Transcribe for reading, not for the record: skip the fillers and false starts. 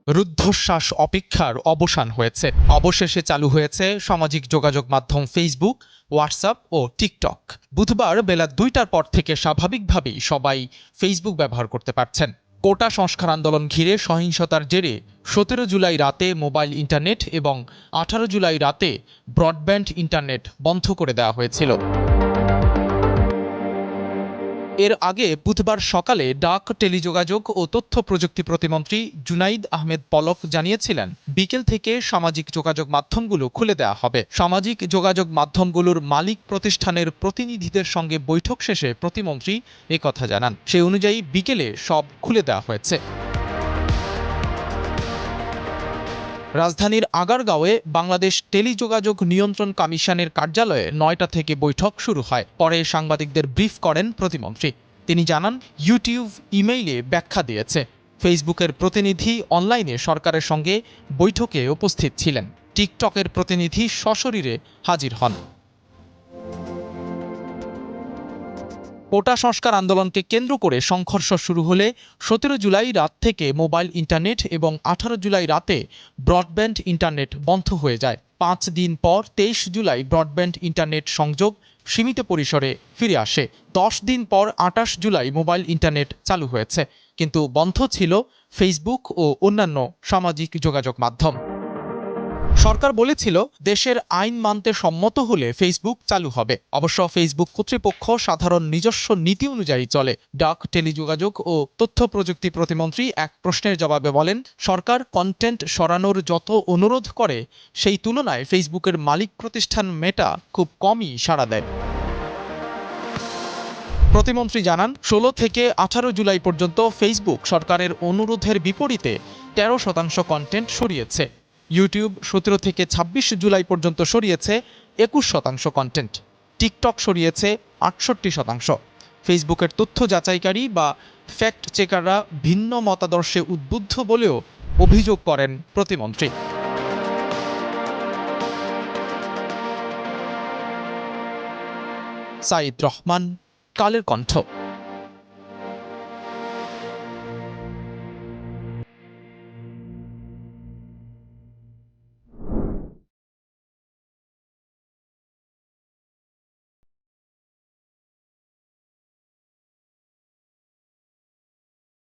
রুদ্ধশ্বাস অপেক্ষার অবসান হয়েছে। অবশেষে চালু হয়েছে সামাজিক যোগাযোগ মাধ্যম ফেসবুক, হোয়াটসঅ্যাপ ও টিকটক। বুধবার বেলা ২টার পর থেকে স্বাভাবিকভাবেই সবাই ফেসবুক ব্যবহার করতে পারছেন। কোটা সংস্কার আন্দোলন ঘিরে সহিংসতার জেরে ১৭ জুলাই রাতে মোবাইল ইন্টারনেট এবং ১৮ জুলাই রাতে ব্রডব্যান্ড ইন্টারনেট বন্ধ করে দেওয়া হয়েছিল। এর আগে বুধবার সকালে ডাক, টেলিযোগাযোগ ও তথ্য প্রযুক্তি প্রতিমন্ত্রী জুনাইদ আহমেদ পলক জানিয়েছিলেন, বিকেল থেকে সামাজিক যোগাযোগ মাধ্যমগুলো খুলে দেওয়া হবে। সামাজিক যোগাযোগ মাধ্যমগুলোর মালিক প্রতিষ্ঠানের প্রতিনিধিদের সঙ্গে বৈঠক শেষে প্রতিমন্ত্রী একথা জানান। সে অনুযায়ী বিকেলে সব খুলে দেওয়া হয়েছে। রাজধানীর আগারগাঁওয়ে বাংলাদেশ টেলিযোগাযোগ নিয়ন্ত্রণ কমিশনের কার্যালয়ে ৯টা থেকে বৈঠক শুরু হয়। পরে সাংবাদিকদের ব্রিফ করেন প্রতিমন্ত্রী। তিনি জানান, ইউটিউব ইমেইলে ব্যাখ্যা দিয়েছে। ফেসবুকের প্রতিনিধি অনলাইনে সরকারের সঙ্গে বৈঠকে উপস্থিত ছিলেন। টিকটকের প্রতিনিধি সশরীরে হাজির হন। কোটা সংস্কার আন্দোলনকে কেন্দ্র করে সংঘর্ষ শুরু হলে ১৭ জুলাই রাত থেকে মোবাইল ইন্টারনেট এবং ১৮ জুলাই রাতে ব্রডব্যান্ড ইন্টারনেট বন্ধ হয়ে যায়। ৫ দিন পর ২৩ জুলাই ব্রডব্যান্ড ইন্টারনেট সংযোগ সীমিত পরিসরে ফিরে আসে। ১০ দিন পর ২৮ জুলাই মোবাইল ইন্টারনেট চালু হয়েছে, কিন্তু বন্ধ ছিল ফেসবুক ও অন্যান্য সামাজিক যোগাযোগ মাধ্যম। সরকার বলেছিল, দেশের আইন মানতে সম্মত হলে ফেসবুক চালু হবে। অবশ্য ফেসবুক কর্তৃপক্ষ সাধারণ নিজস্ব নীতি অনুযায়ী চলে। ডাক, টেলিযোগাযোগ ও তথ্য প্রযুক্তি প্রতিমন্ত্রী এক প্রশ্নের জবাবে বলেন, সরকার কন্টেন্ট সরানোর যত অনুরোধ করে সেই তুলনায় ফেসবুকের মালিক প্রতিষ্ঠান মেটা খুব কমই সাড়া দেয়। প্রতিমন্ত্রী জানান, ১৬ থেকে ১৮ জুলাই পর্যন্ত ফেসবুক সরকারের অনুরোধের বিপরীতে ১৩% কন্টেন্ট সরিয়েছে। ইউটিউব ১৭ থেকে ২৬ জুলাই পর্যন্ত সরিয়েছে ২১% কন্টেন্ট। টিকটক সরিয়েছে ৬৮%। ফেসবুকের তথ্য যাচাইকারী বা ফ্যাক্ট চেকাররা ভিন্ন মতাদর্শে উদ্বুদ্ধ বলেও অভিযোগ করেন প্রতিমন্ত্রী। সাইদ রহমান, কালের কণ্ঠ।